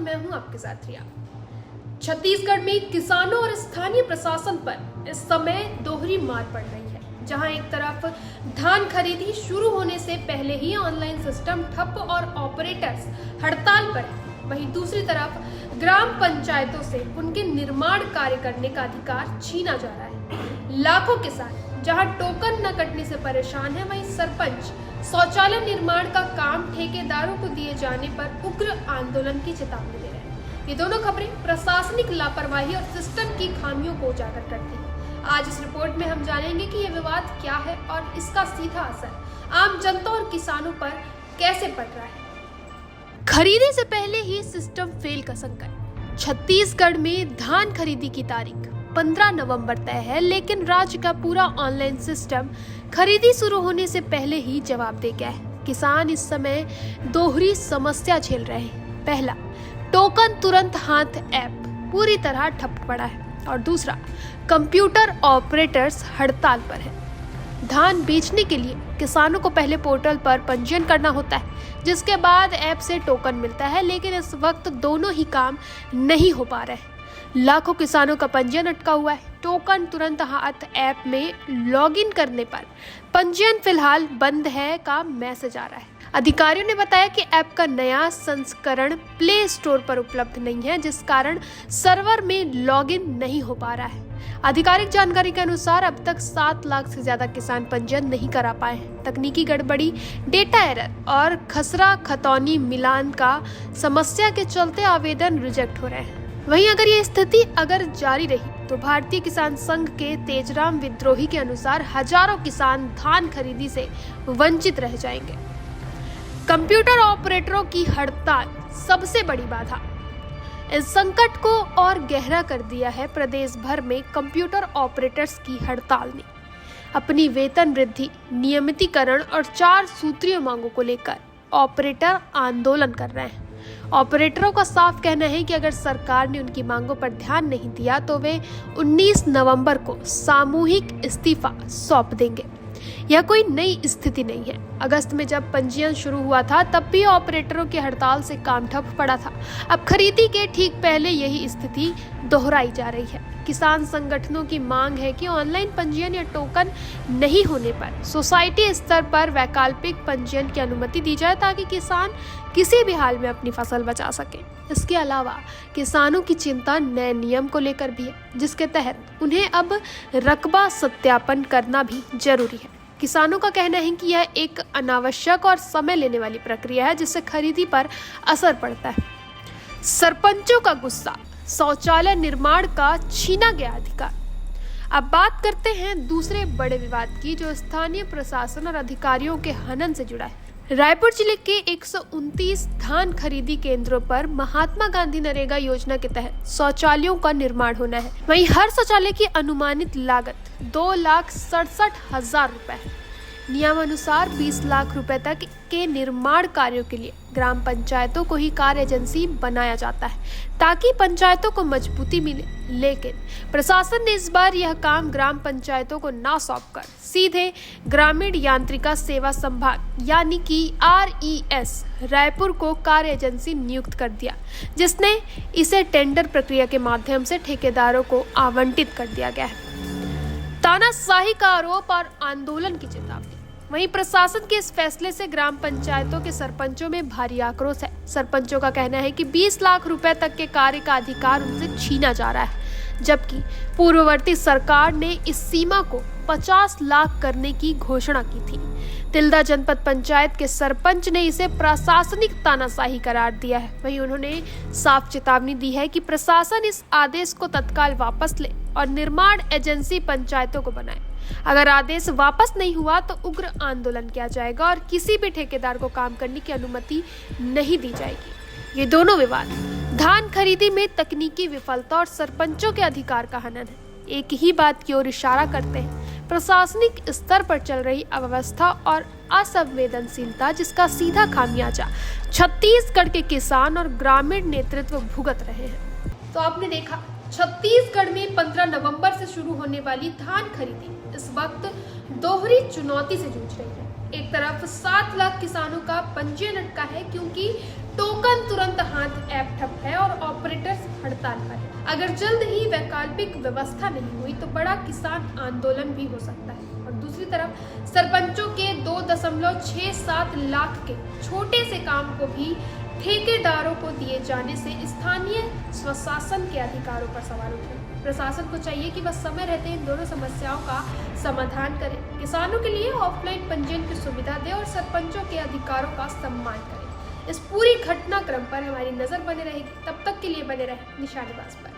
मैं हूं आपके साथ रिया। छत्तीसगढ़ में किसानों और स्थानीय प्रशासन पर इस समय दोहरी मार पड़ रही है। जहां एक तरफ धान खरीदी शुरू होने से पहले ही ऑनलाइन सिस्टम ठप और ऑपरेटर्स हड़ताल पर है, वहीं दूसरी तरफ ग्राम पंचायतों से उनके निर्माण कार्य करने का अधिकार छीना जा रहा है। लाखों किसान जहां टोकन न कटने से परेशान है, वहीं सरपंच शौचालय निर्माण का काम ठेकेदारों को दिए जाने पर उग्र आंदोलन की चेतावनी दे रहे हैं। ये दोनों खबरें प्रशासनिक लापरवाही और सिस्टम की खामियों को उजागर करती हैं। आज इस रिपोर्ट में हम जानेंगे कि यह विवाद क्या है और इसका सीधा असर आम जनता और किसानों पर कैसे पड़ रहा है। खरीदी से पहले ही सिस्टम फेल का संकट। छत्तीसगढ़ में धान खरीदी की तारीख 15 नवंबर तय है, लेकिन राज्य का पूरा ऑनलाइन सिस्टम खरीदी शुरू होने से पहले ही जवाब दे गया है। किसान इस समय दोहरी समस्या झेल रहे हैं। पहला, टोकन तुरंत हाथ ऐप पूरी तरह ठप पड़ा है और दूसरा, कंप्यूटर ऑपरेटर्स हड़ताल पर है। धान बेचने के लिए किसानों को पहले पोर्टल पर पंजीयन करना होता है, जिसके बाद ऐप से टोकन मिलता है, लेकिन इस वक्त दोनों ही काम नहीं हो पा रहे हैं। लाखों किसानों का पंजीयन अटका हुआ है। टोकन तुरंत हाथ ऐप में लॉगिन करने पर पंजीयन फिलहाल बंद है का मैसेज आ रहा है। अधिकारियों ने बताया कि ऐप का नया संस्करण प्ले स्टोर पर उपलब्ध नहीं है, जिस कारण सर्वर में लॉगिन नहीं हो पा रहा है। आधिकारिक जानकारी के अनुसार अब तक 7 लाख से ज्यादा किसान पंजीयन नहीं करा पाए हैं। तकनीकी गड़बड़ी, डेटा एरर और खसरा खतौनी मिलान का समस्या के चलते आवेदन रिजेक्ट हो रहे हैं। वहीं अगर ये स्थिति जारी रही तो भारतीय किसान संघ के तेजराम विद्रोही के अनुसार हजारों किसान धान खरीदी से वंचित रह जाएंगे। कंप्यूटर ऑपरेटरों की हड़ताल सबसे बड़ी बाधा। इस संकट को और गहरा कर दिया है प्रदेश भर में कंप्यूटर ऑपरेटर्स की हड़ताल ने। अपनी वेतन वृद्धि, नियमितीकरण और 4 सूत्रीय मांगों को लेकर ऑपरेटर आंदोलन कर रहे हैं। ऑपरेटरों का साफ कहना है कि अगर सरकार ने उनकी मांगों पर ध्यान नहीं दिया तो वे 19 नवंबर को सामूहिक इस्तीफा सौंप देंगे। यह कोई नई स्थिति नहीं है। अगस्त में जब पंजीयन शुरू हुआ था तब भी ऑपरेटरों की हड़ताल से काम ठप पड़ा था। अब खरीदी के ठीक पहले यही स्थिति दोहराई जा रही है। किसान संगठनों की मांग है कि ऑनलाइन पंजीयन या टोकन नहीं होने पर सोसाइटी स्तर पर वैकल्पिक पंजीयन की अनुमति दी जाए, ताकि किसान किसी भी हाल में अपनी फसल बचा सके। इसके अलावा किसानों की चिंता नए नियम को लेकर भी है, जिसके तहत उन्हें अब रकबा सत्यापन करना भी जरूरी है। किसानों का कहना है कि यह एक अनावश्यक और समय लेने वाली प्रक्रिया है, जिससे खरीदी पर असर पड़ता है। सरपंचों का गुस्सा, शौचालय निर्माण का छीना गया अधिकार। अब बात करते हैं दूसरे बड़े विवाद की, जो स्थानीय प्रशासन और अधिकारियों के हनन से जुड़ा है। रायपुर जिले के 129 धान खरीदी केंद्रों पर महात्मा गांधी नरेगा योजना के तहत शौचालयों का निर्माण होना है। वहीं हर शौचालय की अनुमानित लागत 2,67,000 रुपए है। नियमानुसार 20 लाख रुपए तक के निर्माण कार्यों के लिए ग्राम पंचायतों को ही कार्य एजेंसी बनाया जाता है, ताकि पंचायतों को मजबूती मिले। लेकिन प्रशासन ने इस बार यह काम ग्राम पंचायतों को ना सौंपकर सीधे ग्रामीण यांत्रिका सेवा संभाग यानी कि RES रायपुर को कार्य एजेंसी नियुक्त कर दिया, जिसने इसे टेंडर प्रक्रिया के माध्यम से ठेकेदारों को आवंटित कर दिया गया है। तानाशाही का आरोप और आंदोलन की चेतावनी। वहीं प्रशासन के इस फैसले से ग्राम पंचायतों के सरपंचों में भारी आक्रोश है। सरपंचों का कहना है कि 20 लाख रुपए तक के कार्य का अधिकार उनसे छीना जा रहा है, जबकि पूर्ववर्ती सरकार ने इस सीमा को 50 लाख करने की घोषणा की थी। तिल्दा जनपद पंचायत के सरपंच ने इसे प्रशासनिक तानाशाही करार दिया है। वहीं उन्होंने साफ चेतावनी दी है कि प्रशासन इस आदेश को तत्काल वापस ले और निर्माण एजेंसी पंचायतों को बनाए। अगर आदेश वापस नहीं हुआ तो उग्र आंदोलन किया जाएगा और किसी भी ठेकेदार को काम करने की अनुमति नहीं दी जाएगी। ये दोनों विवाद धान खरीदी में तकनीकी विफलता और सरपंचों के अधिकार का हनन है। एक ही बात की ओर इशारा करते हैं, प्रशासनिक स्तर पर चल रही अव्यवस्था और असंवेदनशीलता, जिसका सीधा खामियाजा छत्तीसगढ़ के किसान और ग्रामीण नेतृत्व भुगत रहे हैं। तो आपने देखा, छत्तीसगढ़ में 15 नवंबर से शुरू होने वाली धान खरीदी इस वक्त दोहरी चुनौती से जूझ रही है। एक तरफ 7 लाख किसानों का पंजीयन अटका है क्योंकि टोकन तुरंत हाथ ऐप ठप है और ऑपरेटर्स हड़ताल पर है। अगर जल्द ही वैकल्पिक व्यवस्था नहीं हुई तो बड़ा किसान आंदोलन भी हो सकता है। और दूसरी तरफ सरपंचों के 2.67 लाख के छोटे से काम को भी ठेकेदारों को दिए जाने से स्थानीय स्वशासन के अधिकारों पर सवाल उठे। प्रशासन को चाहिए कि वह समय रहते इन दोनों समस्याओं का समाधान करे, किसानों के लिए ऑफलाइन पंजीयन की सुविधा दे और सरपंचों के अधिकारों का सम्मान करे। इस पूरी घटनाक्रम पर हमारी नजर बने रहेगी। तब तक के लिए बने रहे निशानेबाज पर।